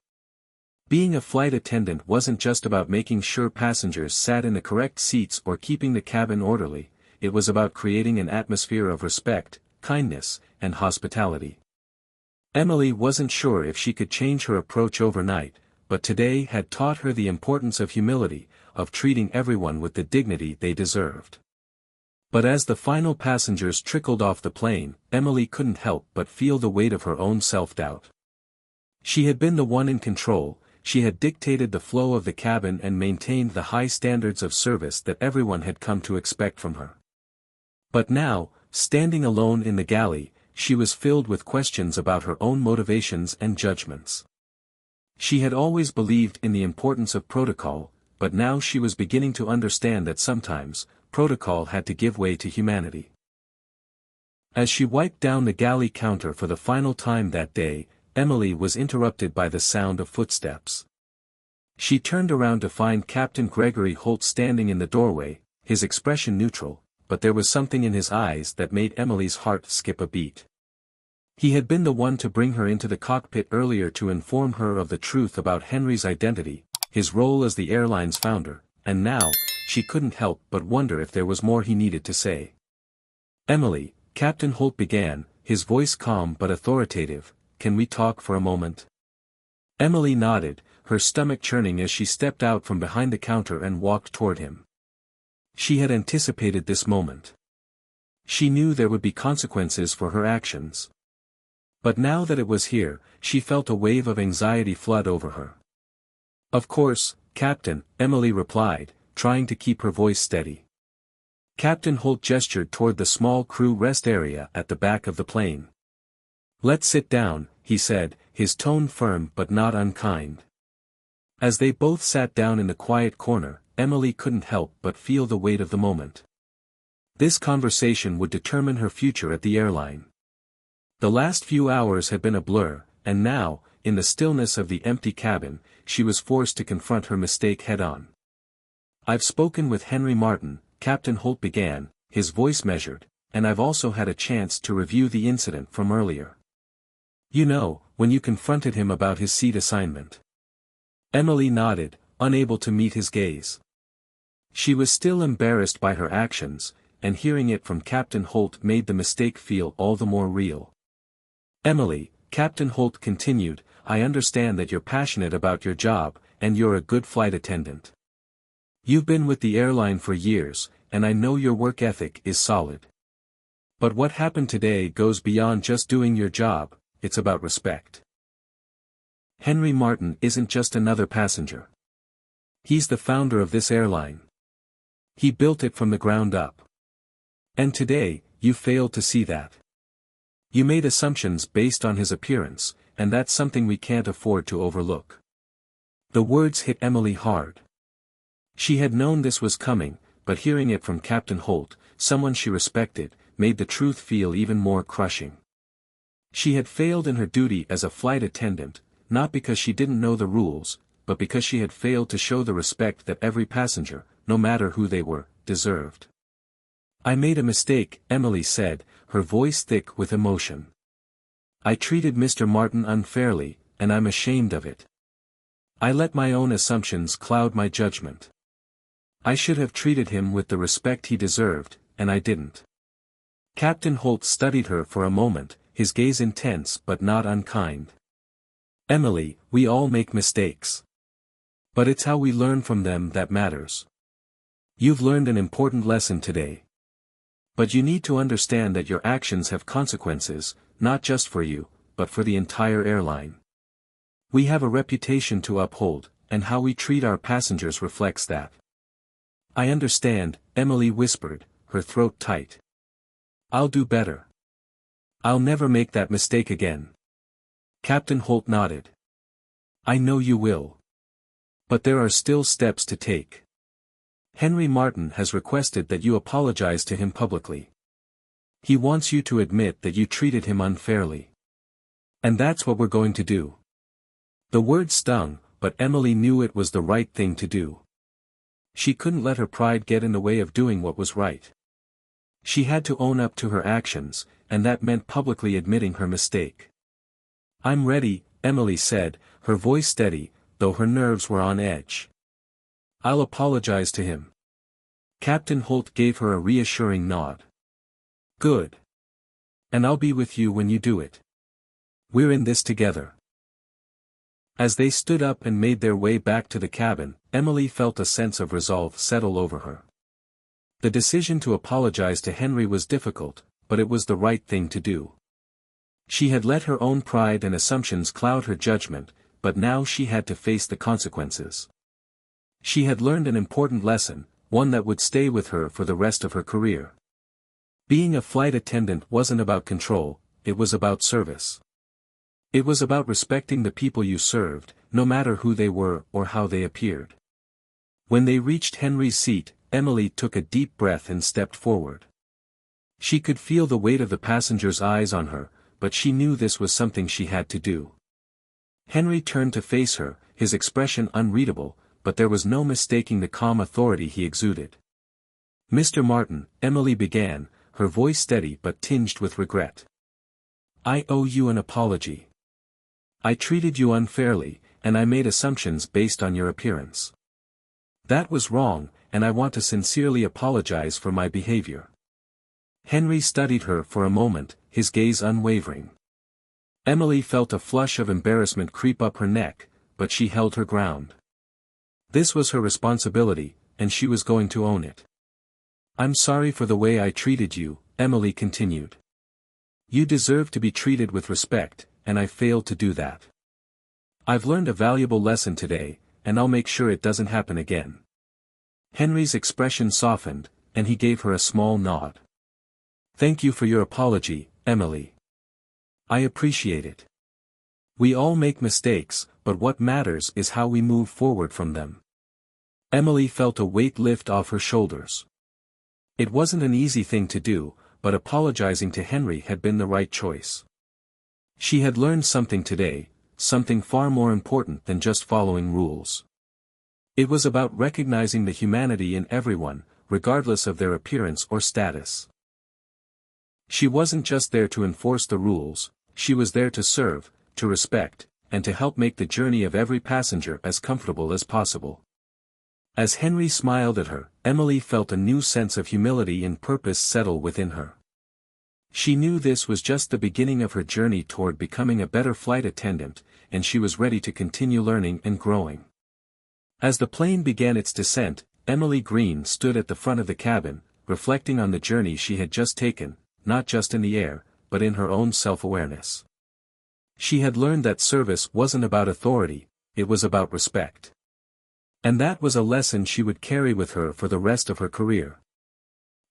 Speaker 1: Being a flight attendant wasn't just about making sure passengers sat in the correct seats or keeping the cabin orderly, it was about creating an atmosphere of respect, kindness, and hospitality. Emily wasn't sure if she could change her approach overnight, but today had taught her the importance of humility, of treating everyone with the dignity they deserved. But as the final passengers trickled off the plane, Emily couldn't help but feel the weight of her own self-doubt. She had been the one in control, she had dictated the flow of the cabin and maintained the high standards of service that everyone had come to expect from her. But now, standing alone in the galley, she was filled with questions about her own motivations and judgments. She had always believed in the importance of protocol, but now she was beginning to understand that sometimes, protocol had to give way to humanity. As she wiped down the galley counter for the final time that day, Emily was interrupted by the sound of footsteps. She turned around to find Captain Gregory Holt standing in the doorway, his expression neutral, but there was something in his eyes that made Emily's heart skip a beat. He had been the one to bring her into the cockpit earlier to inform her of the truth about Henry's identity, his role as the airline's founder, and now, she couldn't help but wonder if there was more he needed to say. "Emily," Captain Holt began, his voice calm but authoritative, "can we talk for a moment?" Emily nodded, her stomach churning as she stepped out from behind the counter and walked toward him. She had anticipated this moment. She knew there would be consequences for her actions. But now that it was here, she felt a wave of anxiety flood over her. "Of course, Captain," Emily replied, trying to keep her voice steady. Captain Holt gestured toward the small crew rest area at the back of the plane. "Let's sit down," he said, his tone firm but not unkind. As they both sat down in the quiet corner, Emily couldn't help but feel the weight of the moment. This conversation would determine her future at the airline. The last few hours had been a blur, and now, in the stillness of the empty cabin, she was forced to confront her mistake head-on. "I've spoken with Henry Martin," Captain Holt began, his voice measured, "and I've also had a chance to review the incident from earlier. You know, when you confronted him about his seat assignment." Emily nodded, unable to meet his gaze. She was still embarrassed by her actions, and hearing it from Captain Holt made the mistake feel all the more real. "Emily," Captain Holt continued, "I understand that you're passionate about your job, and you're a good flight attendant. You've been with the airline for years, and I know your work ethic is solid. But what happened today goes beyond just doing your job, it's about respect. Henry Martin isn't just another passenger. He's the founder of this airline. He built it from the ground up. And today, you failed to see that. You made assumptions based on his appearance, and that's something we can't afford to overlook." The words hit Emily hard. She had known this was coming, but hearing it from Captain Holt, someone she respected, made the truth feel even more crushing. She had failed in her duty as a flight attendant, not because she didn't know the rules, but because she had failed to show the respect that every passenger, no matter who they were, deserved. "I made a mistake," Emily said, her voice thick with emotion. "I treated Mr. Martin unfairly, and I'm ashamed of it. I let my own assumptions cloud my judgment. I should have treated him with the respect he deserved, and I didn't." Captain Holt studied her for a moment, his gaze intense but not unkind. "Emily, we all make mistakes. But it's how we learn from them that matters. You've learned an important lesson today. But you need to understand that your actions have consequences, not just for you, but for the entire airline. We have a reputation to uphold, and how we treat our passengers reflects that." "I understand," Emily whispered, her throat tight. "I'll do better. I'll never make that mistake again." Captain Holt nodded. "I know you will. But there are still steps to take. Henry Martin has requested that you apologize to him publicly. He wants you to admit that you treated him unfairly. And that's what we're going to do." The word stung, but Emily knew it was the right thing to do. She couldn't let her pride get in the way of doing what was right. She had to own up to her actions, and that meant publicly admitting her mistake. "I'm ready," Emily said, her voice steady, though her nerves were on edge. "I'll apologize to him." Captain Holt gave her a reassuring nod. "Good. And I'll be with you when you do it. We're in this together." As they stood up and made their way back to the cabin, Emily felt a sense of resolve settle over her. The decision to apologize to Henry was difficult, but it was the right thing to do. She had let her own pride and assumptions cloud her judgment, but now she had to face the consequences. She had learned an important lesson, one that would stay with her for the rest of her career. Being a flight attendant wasn't about control, it was about service. It was about respecting the people you served, no matter who they were or how they appeared. When they reached Henry's seat, Emily took a deep breath and stepped forward. She could feel the weight of the passengers' eyes on her, but she knew this was something she had to do. Henry turned to face her, his expression unreadable, but there was no mistaking the calm authority he exuded. "Mr. Martin," Emily began, her voice steady but tinged with regret. "I owe you an apology. I treated you unfairly, and I made assumptions based on your appearance. That was wrong, and I want to sincerely apologize for my behavior." Henry studied her for a moment, his gaze unwavering. Emily felt a flush of embarrassment creep up her neck, but she held her ground. This was her responsibility, and she was going to own it. "I'm sorry for the way I treated you," Emily continued. "You deserve to be treated with respect, and I failed to do that. I've learned a valuable lesson today, and I'll make sure it doesn't happen again." Henry's expression softened, and he gave her a small nod. "Thank you for your apology, Emily. I appreciate it. We all make mistakes, but what matters is how we move forward from them." Emily felt a weight lift off her shoulders. It wasn't an easy thing to do, but apologizing to Henry had been the right choice. She had learned something today, something far more important than just following rules. It was about recognizing the humanity in everyone, regardless of their appearance or status. She wasn't just there to enforce the rules, she was there to serve, to respect, and to help make the journey of every passenger as comfortable as possible. As Henry smiled at her, Emily felt a new sense of humility and purpose settle within her. She knew this was just the beginning of her journey toward becoming a better flight attendant, and she was ready to continue learning and growing. As the plane began its descent, Emily Green stood at the front of the cabin, reflecting on the journey she had just taken, not just in the air, but in her own self-awareness. She had learned that service wasn't about authority, it was about respect. And that was a lesson she would carry with her for the rest of her career.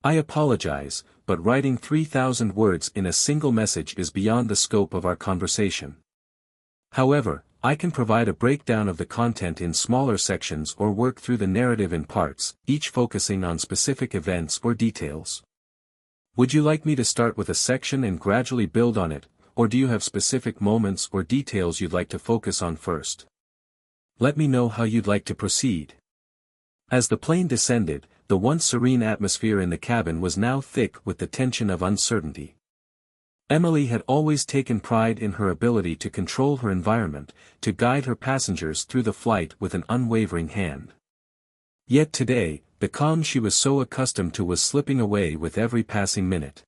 Speaker 1: "I apologize, but writing 3,000 words in a single message is beyond the scope of our conversation. However, I can provide a breakdown of the content in smaller sections or work through the narrative in parts, each focusing on specific events or details. Would you like me to start with a section and gradually build on it, or do you have specific moments or details you'd like to focus on first? Let me know how you'd like to proceed." As the plane descended, the once serene atmosphere in the cabin was now thick with the tension of uncertainty. Emily had always taken pride in her ability to control her environment, to guide her passengers through the flight with an unwavering hand. Yet today, the calm she was so accustomed to was slipping away with every passing minute.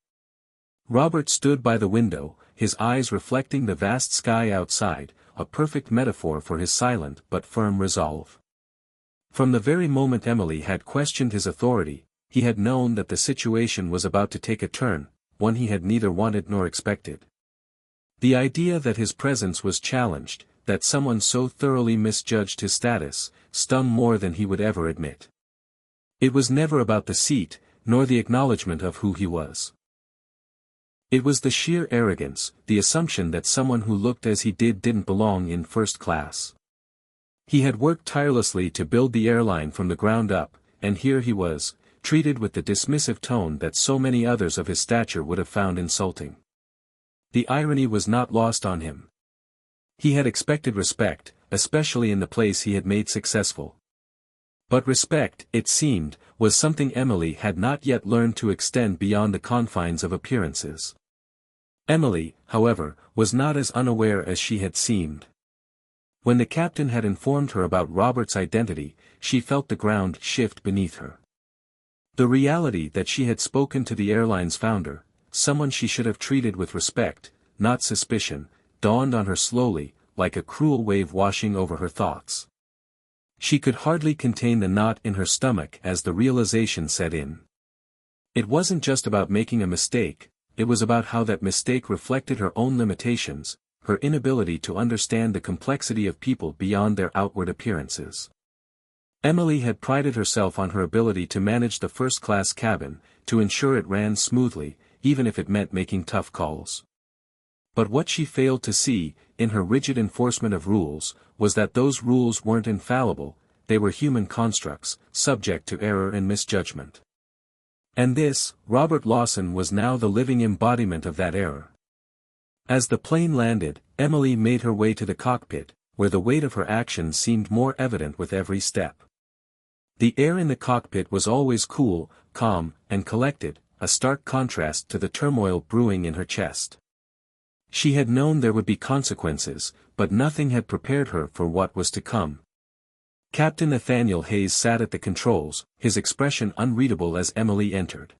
Speaker 1: Robert stood by the window, his eyes reflecting the vast sky outside, a perfect metaphor for his silent but firm resolve. From the very moment Emily had questioned his authority, he had known that the situation was about to take a turn, one he had neither wanted nor expected. The idea that his presence was challenged, that someone so thoroughly misjudged his status, stung more than he would ever admit. It was never about the seat, nor the acknowledgement of who he was. It was the sheer arrogance, the assumption that someone who looked as he did didn't belong in first class. He had worked tirelessly to build the airline from the ground up, and here he was, treated with the dismissive tone that so many others of his stature would have found insulting. The irony was not lost on him. He had expected respect, especially in the place he had made successful. But respect, it seemed, was something Emily had not yet learned to extend beyond the confines of appearances. Emily, however, was not as unaware as she had seemed. When the captain had informed her about Robert's identity, she felt the ground shift beneath her. The reality that she had spoken to the airline's founder, someone she should have treated with respect, not suspicion, dawned on her slowly, like a cruel wave washing over her thoughts. She could hardly contain the knot in her stomach as the realization set in. It wasn't just about making a mistake, it was about how that mistake reflected her own limitations, her inability to understand the complexity of people beyond their outward appearances. Emily had prided herself on her ability to manage the first-class cabin, to ensure it ran smoothly, even if it meant making tough calls. But what she failed to see, in her rigid enforcement of rules, was that those rules weren't infallible, they were human constructs, subject to error and misjudgment. And this, Robert Lawson was now the living embodiment of that error. As the plane landed, Emily made her way to the cockpit, where the weight of her actions seemed more evident with every step. The air in the cockpit was always cool, calm, and collected, a stark contrast to the turmoil brewing in her chest. She had known there would be consequences, but nothing had prepared her for what was to come. Captain Nathaniel Hayes sat at the controls, his expression unreadable as Emily entered.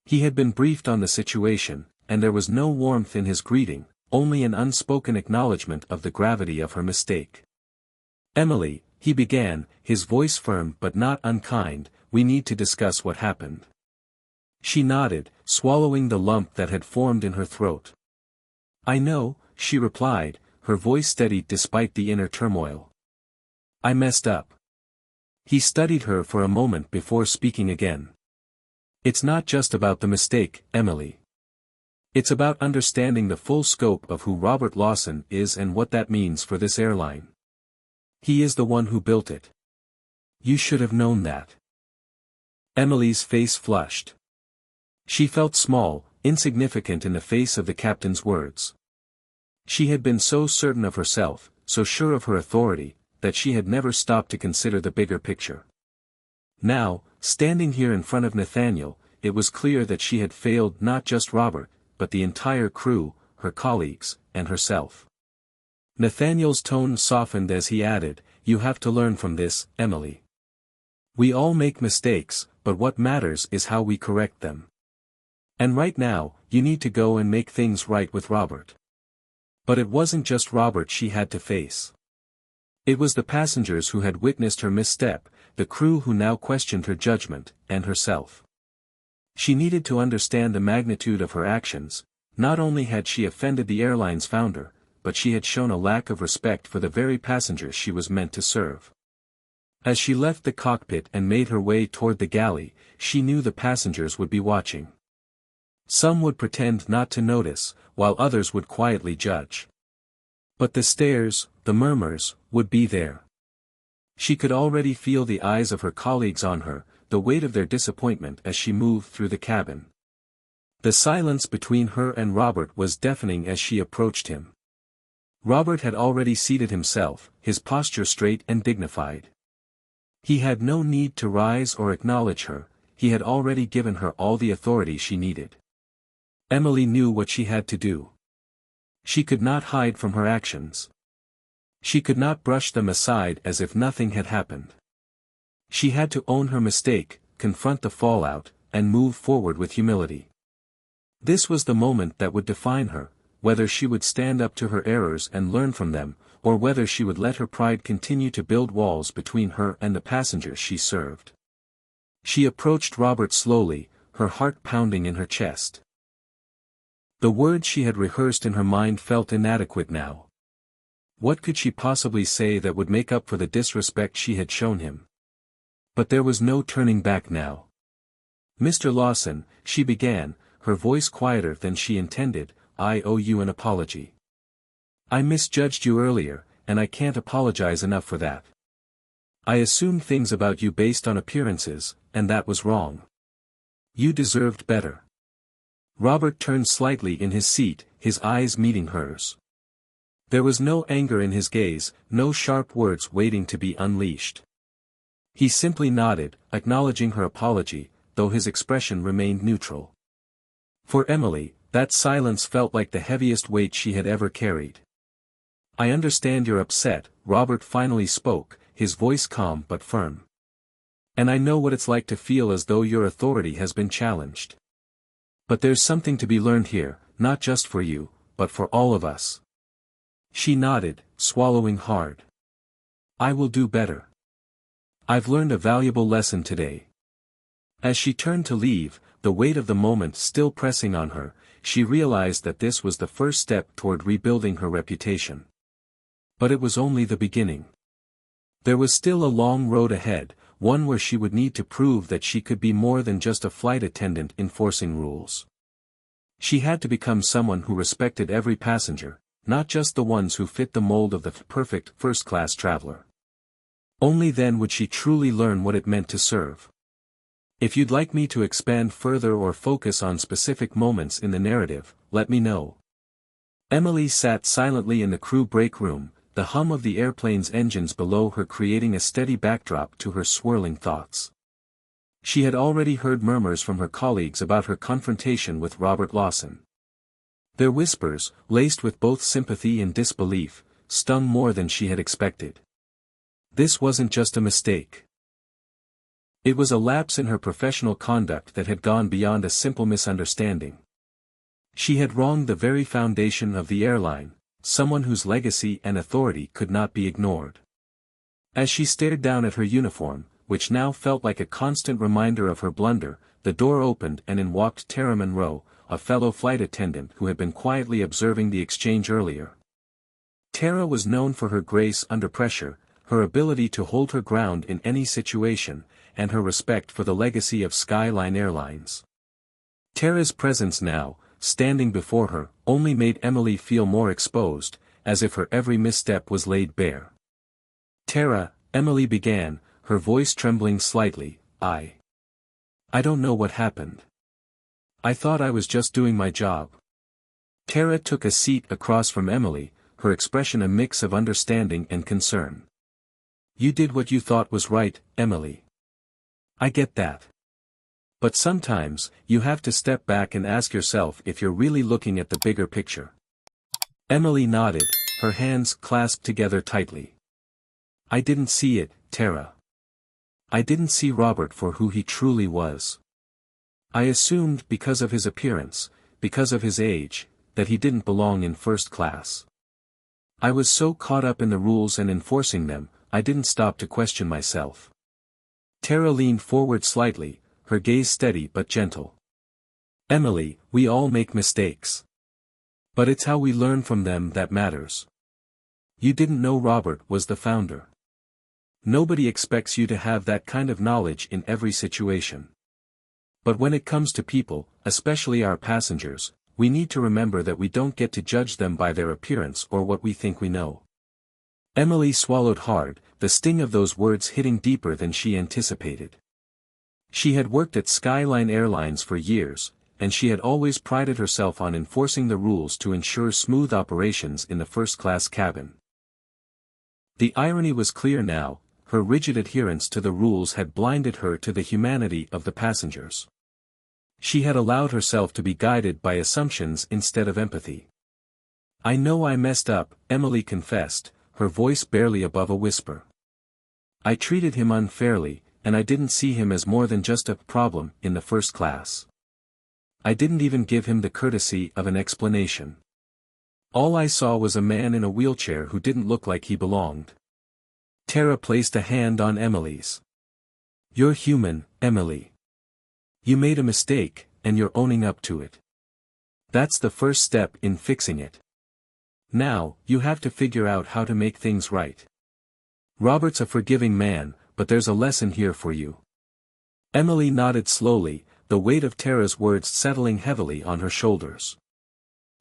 Speaker 1: He had been briefed on the situation, and there was no warmth in his greeting, only an unspoken acknowledgement of the gravity of her mistake. "Emily," he began, his voice firm but not unkind, "we need to discuss what happened." She nodded, swallowing the lump that had formed in her throat. "I know," she replied, her voice steady despite the inner turmoil. "I messed up." He studied her for a moment before speaking again. "It's not just about the mistake, Emily. It's about understanding the full scope of who Robert Lawson is and what that means for this airline. He is the one who built it. You should have known that." Emily's face flushed. She felt small, insignificant in the face of the captain's words. She had been so certain of herself, so sure of her authority, that she had never stopped to consider the bigger picture. Now, standing here in front of Nathaniel, it was clear that she had failed not just Robert, but the entire crew, her colleagues, and herself. Nathaniel's tone softened as he added, "You have to learn from this, Emily. We all make mistakes, but what matters is how we correct them. And right now, you need to go and make things right with Robert." But it wasn't just Robert she had to face. It was the passengers who had witnessed her misstep, the crew who now questioned her judgment, and herself. She needed to understand the magnitude of her actions. Not only had she offended the airline's founder, but she had shown a lack of respect for the very passengers she was meant to serve. As she left the cockpit and made her way toward the galley, she knew the passengers would be watching. Some would pretend not to notice, while others would quietly judge. But the stares, the murmurs, would be there. She could already feel the eyes of her colleagues on her, the weight of their disappointment as she moved through the cabin. The silence between her and Robert was deafening as she approached him. Robert had already seated himself, his posture straight and dignified. He had no need to rise or acknowledge her, he had already given her all the authority she needed. Emily knew what she had to do. She could not hide from her actions. She could not brush them aside as if nothing had happened. She had to own her mistake, confront the fallout, and move forward with humility. This was the moment that would define her, whether she would stand up to her errors and learn from them, or whether she would let her pride continue to build walls between her and the passengers she served. She approached Robert slowly, her heart pounding in her chest. The words she had rehearsed in her mind felt inadequate now. What could she possibly say that would make up for the disrespect she had shown him? But there was no turning back now. "Mr. Lawson," she began, her voice quieter than she intended, "I owe you an apology. I misjudged you earlier, and I can't apologize enough for that. I assumed things about you based on appearances, and that was wrong. You deserved better." Robert turned slightly in his seat, his eyes meeting hers. There was no anger in his gaze, no sharp words waiting to be unleashed. He simply nodded, acknowledging her apology, though his expression remained neutral. For Emily, that silence felt like the heaviest weight she had ever carried. "I understand you're upset," Robert finally spoke, his voice calm but firm. "And I know what it's like to feel as though your authority has been challenged. But there's something to be learned here, not just for you, but for all of us." She nodded, swallowing hard. "I will do better. I've learned a valuable lesson today." As she turned to leave, the weight of the moment still pressing on her, she realized that this was the first step toward rebuilding her reputation. But it was only the beginning. There was still a long road ahead, one where she would need to prove that she could be more than just a flight attendant enforcing rules. She had to become someone who respected every passenger, not just the ones who fit the mold of the perfect first-class traveler. Only then would she truly learn what it meant to serve. If you'd like me to expand further or focus on specific moments in the narrative, let me know. Emily sat silently in the crew break room, the hum of the airplane's engines below her creating a steady backdrop to her swirling thoughts. She had already heard murmurs from her colleagues about her confrontation with Robert Lawson. Their whispers, laced with both sympathy and disbelief, stung more than she had expected. This wasn't just a mistake. It was a lapse in her professional conduct that had gone beyond a simple misunderstanding. She had wronged the very foundation of the airline, someone whose legacy and authority could not be ignored. As she stared down at her uniform, which now felt like a constant reminder of her blunder, the door opened and in walked Tara Monroe, a fellow flight attendant who had been quietly observing the exchange earlier. Tara was known for her grace under pressure, her ability to hold her ground in any situation, and her respect for the legacy of Skyline Airlines. Tara's presence now, standing before her, only made Emily feel more exposed, as if her every misstep was laid bare. "Tara," Emily began, her voice trembling slightly, I don't know what happened. I thought I was just doing my job." Tara took a seat across from Emily, her expression a mix of understanding and concern. "You did what you thought was right, Emily. I get that. But sometimes, you have to step back and ask yourself if you're really looking at the bigger picture." Emily nodded, her hands clasped together tightly. "I didn't see it, Tara. I didn't see Robert for who he truly was. I assumed because of his appearance, because of his age, that he didn't belong in first class. I was so caught up in the rules and enforcing them, I didn't stop to question myself." Tara leaned forward slightly, her gaze steady but gentle. "Emily, we all make mistakes. But it's how we learn from them that matters. You didn't know Robert was the founder. Nobody expects you to have that kind of knowledge in every situation. But when it comes to people, especially our passengers, we need to remember that we don't get to judge them by their appearance or what we think we know." Emily swallowed hard, the sting of those words hitting deeper than she anticipated. She had worked at Skyline Airlines for years, and she had always prided herself on enforcing the rules to ensure smooth operations in the first-class cabin. The irony was clear now, her rigid adherence to the rules had blinded her to the humanity of the passengers. She had allowed herself to be guided by assumptions instead of empathy. "I know I messed up," Emily confessed, her voice barely above a whisper. "I treated him unfairly, and I didn't see him as more than just a problem in the first class. I didn't even give him the courtesy of an explanation. All I saw was a man in a wheelchair who didn't look like he belonged." Tara placed a hand on Emily's. "You're human, Emily. You made a mistake, and you're owning up to it. That's the first step in fixing it. Now, you have to figure out how to make things right. Robert's a forgiving man, but there's a lesson here for you." Emily nodded slowly, the weight of Tara's words settling heavily on her shoulders.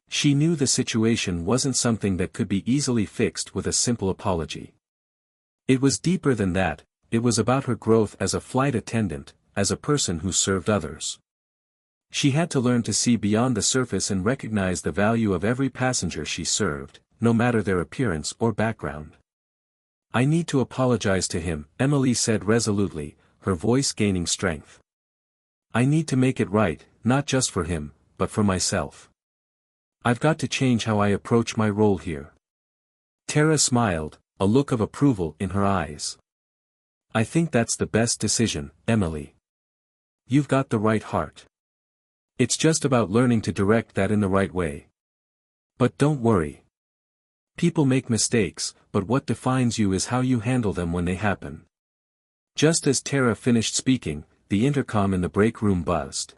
Speaker 1: She knew the situation wasn't something that could be easily fixed with a simple apology. It was deeper than that, it was about her growth as a flight attendant, as a person who served others. She had to learn to see beyond the surface and recognize the value of every passenger she served, no matter their appearance or background. "I need to apologize to him," Emily said resolutely, her voice gaining strength. "I need to make it right, not just for him, but for myself. I've got to change how I approach my role here." Tara smiled, a look of approval in her eyes. "I think that's the best decision, Emily. You've got the right heart. It's just about learning to direct that in the right way. But don't worry. People make mistakes, but what defines you is how you handle them when they happen." Just as Tara finished speaking, the intercom in the break room buzzed.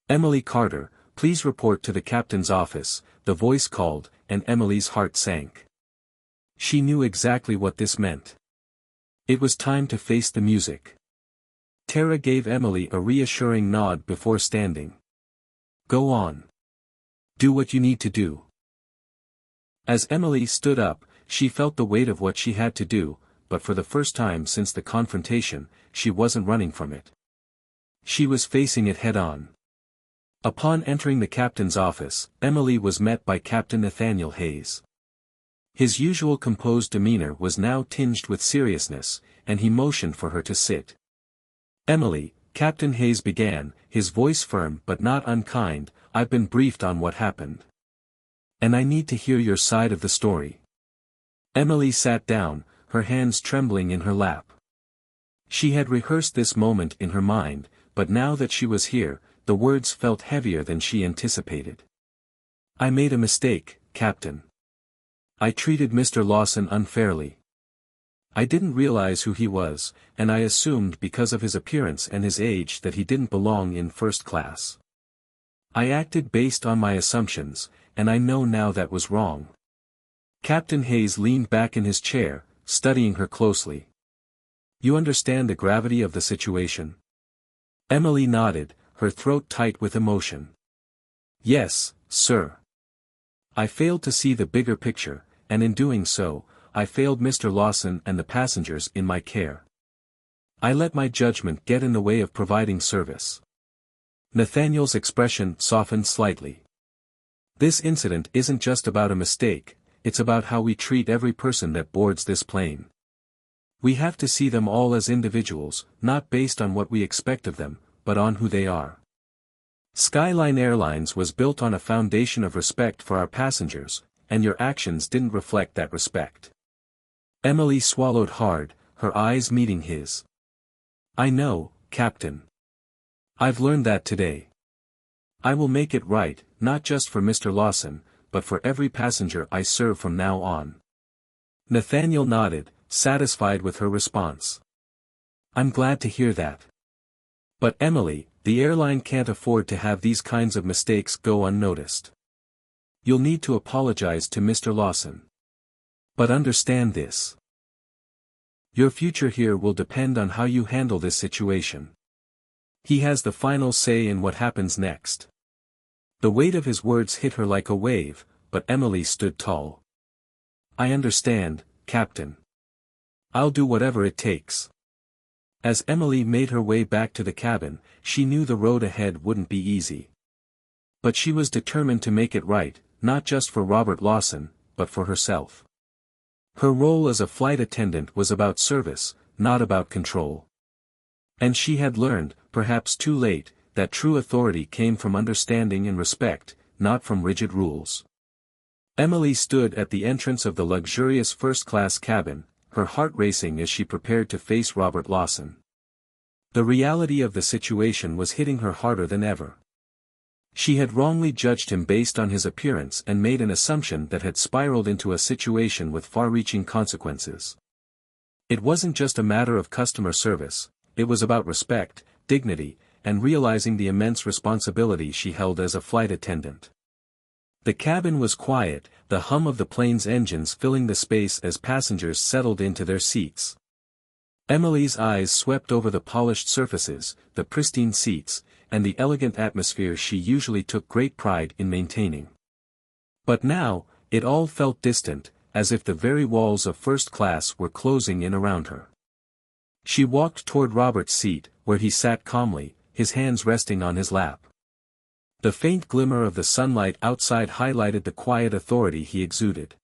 Speaker 1: "Emily Carter, please report to the captain's office," the voice called, and Emily's heart sank. She knew exactly what this meant. It was time to face the music. Tara gave Emily a reassuring nod before standing. "Go on. Do what you need to do." As Emily stood up, she felt the weight of what she had to do, but for the first time since the confrontation, she wasn't running from it. She was facing it head-on. Upon entering the captain's office, Emily was met by Captain Nathaniel Hayes. His usual composed demeanor was now tinged with seriousness, and he motioned for her to sit. "Emily," Captain Hayes began, his voice firm but not unkind, "I've been briefed on what happened. And I need to hear your side of the story." Emily sat down, her hands trembling in her lap. She had rehearsed this moment in her mind, but now that she was here, the words felt heavier than she anticipated. "I made a mistake, Captain. I treated Mr. Lawson unfairly. I didn't realize who he was, and I assumed because of his appearance and his age that he didn't belong in first class. I acted based on my assumptions, and I know now that was wrong." Captain Hayes leaned back in his chair, studying her closely. "You understand the gravity of the situation?" Emily nodded, her throat tight with emotion. "Yes, sir. I failed to see the bigger picture, and in doing so, I failed Mr. Lawson and the passengers in my care. I let my judgment get in the way of providing service." Nathaniel's expression softened slightly. "This incident isn't just about a mistake, it's about how we treat every person that boards this plane. We have to see them all as individuals, not based on what we expect of them, but on who they are. Skyline Airlines was built on a foundation of respect for our passengers, and your actions didn't reflect that respect." Emily swallowed hard, her eyes meeting his. "I know, Captain. I've learned that today. I will make it right, not just for Mr. Lawson, but for every passenger I serve from now on." Nathaniel nodded, satisfied with her response. "I'm glad to hear that. But Emily, the airline can't afford to have these kinds of mistakes go unnoticed. You'll need to apologize to Mr. Lawson. But understand this. Your future here will depend on how you handle this situation. He has the final say in what happens next." The weight of his words hit her like a wave, but Emily stood tall. "I understand, Captain. I'll do whatever it takes." As Emily made her way back to the cabin, she knew the road ahead wouldn't be easy. But she was determined to make it right, not just for Robert Lawson, but for herself. Her role as a flight attendant was about service, not about control. And she had learned, perhaps too late, that true authority came from understanding and respect, not from rigid rules. Emily stood at the entrance of the luxurious first-class cabin, her heart racing as she prepared to face Robert Lawson. The reality of the situation was hitting her harder than ever. She had wrongly judged him based on his appearance and made an assumption that had spiraled into a situation with far-reaching consequences. It wasn't just a matter of customer service, it was about respect, dignity, and realizing the immense responsibility she held as a flight attendant. The cabin was quiet, the hum of the plane's engines filling the space as passengers settled into their seats. Emily's eyes swept over the polished surfaces, the pristine seats, and the elegant atmosphere she usually took great pride in maintaining. But now, it all felt distant, as if the very walls of first class were closing in around her. She walked toward Robert's seat, where he sat calmly, his hands resting on his lap. The faint glimmer of the sunlight outside highlighted the quiet authority he exuded.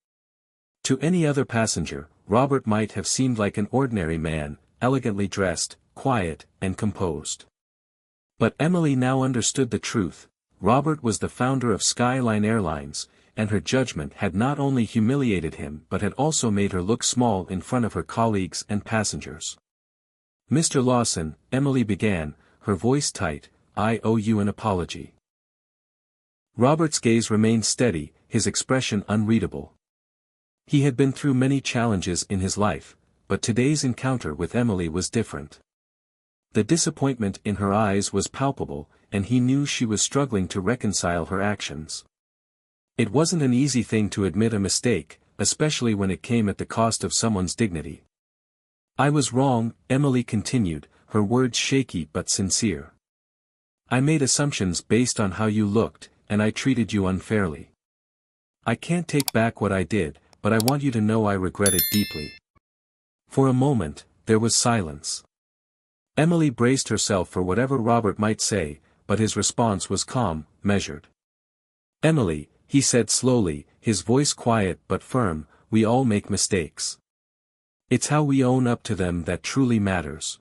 Speaker 1: To any other passenger, Robert might have seemed like an ordinary man, elegantly dressed, quiet, and composed. But Emily now understood the truth. Robert was the founder of Skyline Airlines, and her judgment had not only humiliated him but had also made her look small in front of her colleagues and passengers. "Mr. Lawson," Emily began, her voice tight, "I owe you an apology." Robert's gaze remained steady, his expression unreadable. He had been through many challenges in his life, but today's encounter with Emily was different. The disappointment in her eyes was palpable, and he knew she was struggling to reconcile her actions. It wasn't an easy thing to admit a mistake, especially when it came at the cost of someone's dignity. "I was wrong," Emily continued, her words shaky but sincere. "I made assumptions based on how you looked, and I treated you unfairly. I can't take back what I did, but I want you to know I regret it deeply." For a moment, there was silence. Emily braced herself for whatever Robert might say, but his response was calm, measured. "Emily," he said slowly, his voice quiet but firm, "we all make mistakes. It's how we own up to them that truly matters.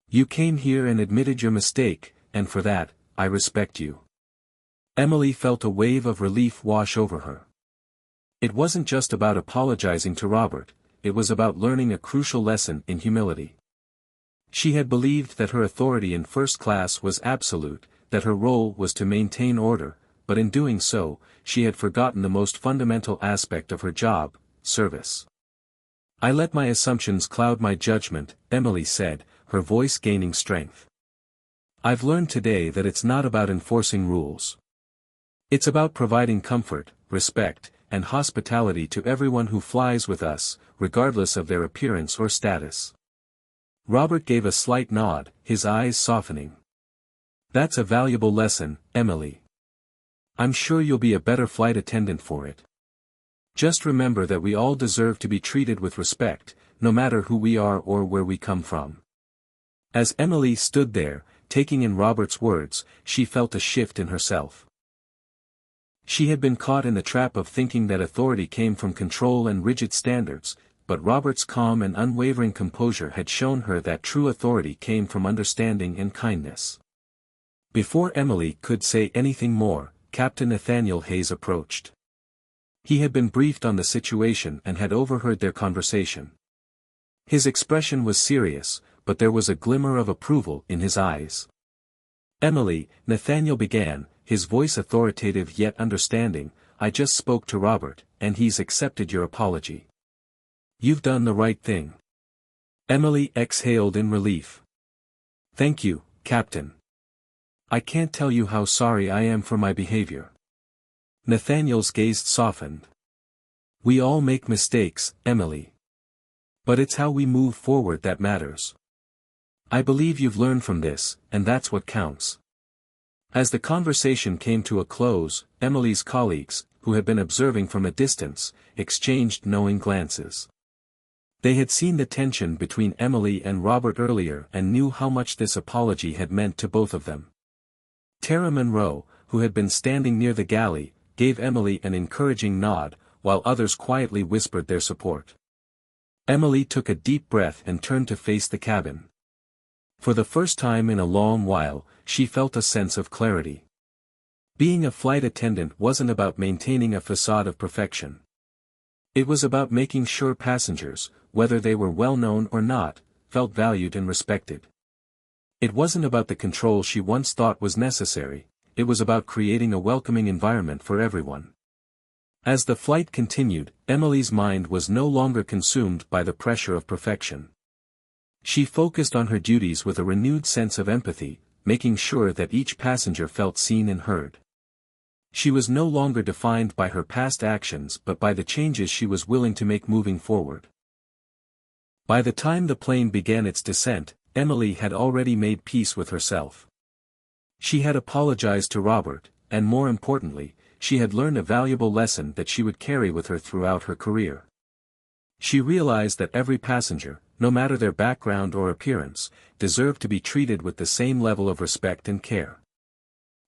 Speaker 1: You came here and admitted your mistake, and for that, I respect you." Emily felt a wave of relief wash over her. It wasn't just about apologizing to Robert, it was about learning a crucial lesson in humility. She had believed that her authority in first class was absolute, that her role was to maintain order, but in doing so, she had forgotten the most fundamental aspect of her job, service. "I let my assumptions cloud my judgment," Emily said, her voice gaining strength. "I've learned today that it's not about enforcing rules. It's about providing comfort, respect, and hospitality to everyone who flies with us, regardless of their appearance or status." Robert gave a slight nod, his eyes softening. "That's a valuable lesson, Emily. I'm sure you'll be a better flight attendant for it. Just remember that we all deserve to be treated with respect, no matter who we are or where we come from." As Emily stood there, taking in Robert's words, she felt a shift in herself. She had been caught in the trap of thinking that authority came from control and rigid standards, but Robert's calm and unwavering composure had shown her that true authority came from understanding and kindness. Before Emily could say anything more, Captain Nathaniel Hayes approached. He had been briefed on the situation and had overheard their conversation. His expression was serious, but there was a glimmer of approval in his eyes. "Emily," Nathaniel began, his voice authoritative yet understanding, "I just spoke to Robert, and he's accepted your apology. You've done the right thing." Emily exhaled in relief. "Thank you, Captain. I can't tell you how sorry I am for my behavior." Nathaniel's gaze softened. "We all make mistakes, Emily. But it's how we move forward that matters. I believe you've learned from this, and that's what counts." As the conversation came to a close, Emily's colleagues, who had been observing from a distance, exchanged knowing glances. They had seen the tension between Emily and Robert earlier and knew how much this apology had meant to both of them. Tara Monroe, who had been standing near the galley, gave Emily an encouraging nod, while others quietly whispered their support. Emily took a deep breath and turned to face the cabin. For the first time in a long while, she felt a sense of clarity. Being a flight attendant wasn't about maintaining a facade of perfection. It was about making sure passengers, whether they were well known or not, felt valued and respected. It wasn't about the control she once thought was necessary, it was about creating a welcoming environment for everyone. As the flight continued, Emily's mind was no longer consumed by the pressure of perfection. She focused on her duties with a renewed sense of empathy, making sure that each passenger felt seen and heard. She was no longer defined by her past actions but by the changes she was willing to make moving forward. By the time the plane began its descent, Emily had already made peace with herself. She had apologized to Robert, and more importantly, she had learned a valuable lesson that she would carry with her throughout her career. She realized that every passenger, no matter their background or appearance, deserved to be treated with the same level of respect and care.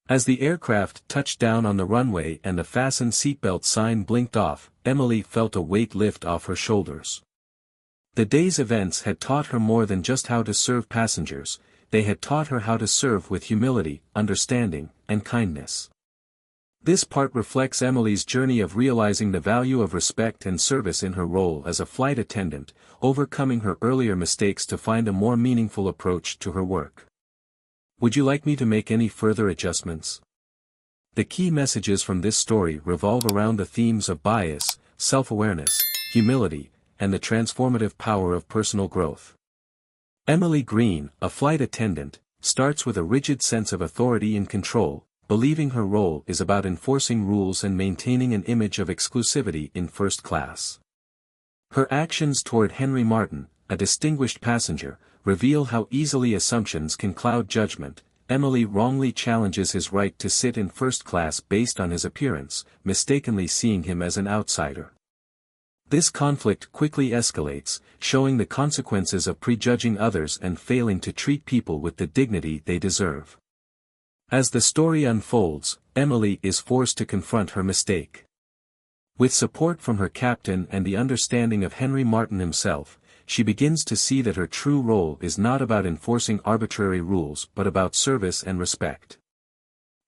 Speaker 1: As the aircraft touched down on the runway and the fasten seatbelt sign blinked off, Emily felt a weight lift off her shoulders. The day's events had taught her more than just how to serve passengers, they had taught her how to serve with humility, understanding, and kindness. This part reflects Emily's journey of realizing the value of respect and service in her role as a flight attendant, overcoming her earlier mistakes to find a more meaningful approach to her work. Would you like me to make any further adjustments? The key messages from this story revolve around the themes of bias, self-awareness, humility, and the transformative power of personal growth. Emily Green, a flight attendant, starts with a rigid sense of authority and control, believing her role is about enforcing rules and maintaining an image of exclusivity in first class. Her actions toward Henry Martin, a distinguished passenger, reveal how easily assumptions can cloud judgment. Emily wrongly challenges his right to sit in first class based on his appearance, mistakenly seeing him as an outsider. This conflict quickly escalates, showing the consequences of prejudging others and failing to treat people with the dignity they deserve. As the story unfolds, Emily is forced to confront her mistake. With support from her captain and the understanding of Henry Martin himself, she begins to see that her true role is not about enforcing arbitrary rules but about service and respect.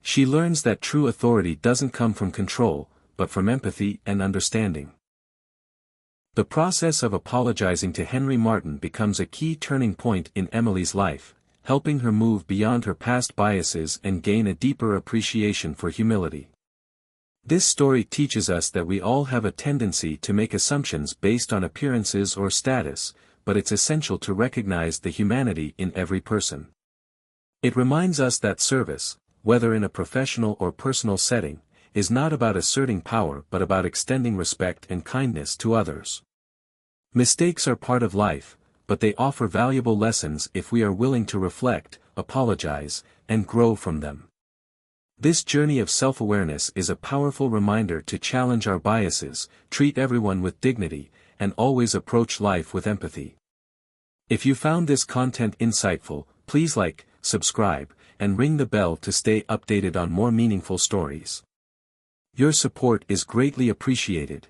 Speaker 1: She learns that true authority doesn't come from control, but from empathy and understanding. The process of apologizing to Henry Martin becomes a key turning point in Emily's life, helping her move beyond her past biases and gain a deeper appreciation for humility. This story teaches us that we all have a tendency to make assumptions based on appearances or status, but it's essential to recognize the humanity in every person. It reminds us that service, whether in a professional or personal setting, is not about asserting power but about extending respect and kindness to others. Mistakes are part of life, but they offer valuable lessons if we are willing to reflect, apologize, and grow from them. This journey of self-awareness is a powerful reminder to challenge our biases, treat everyone with dignity, and always approach life with empathy. If you found this content insightful, please like, subscribe, and ring the bell to stay updated on more meaningful stories. Your support is greatly appreciated.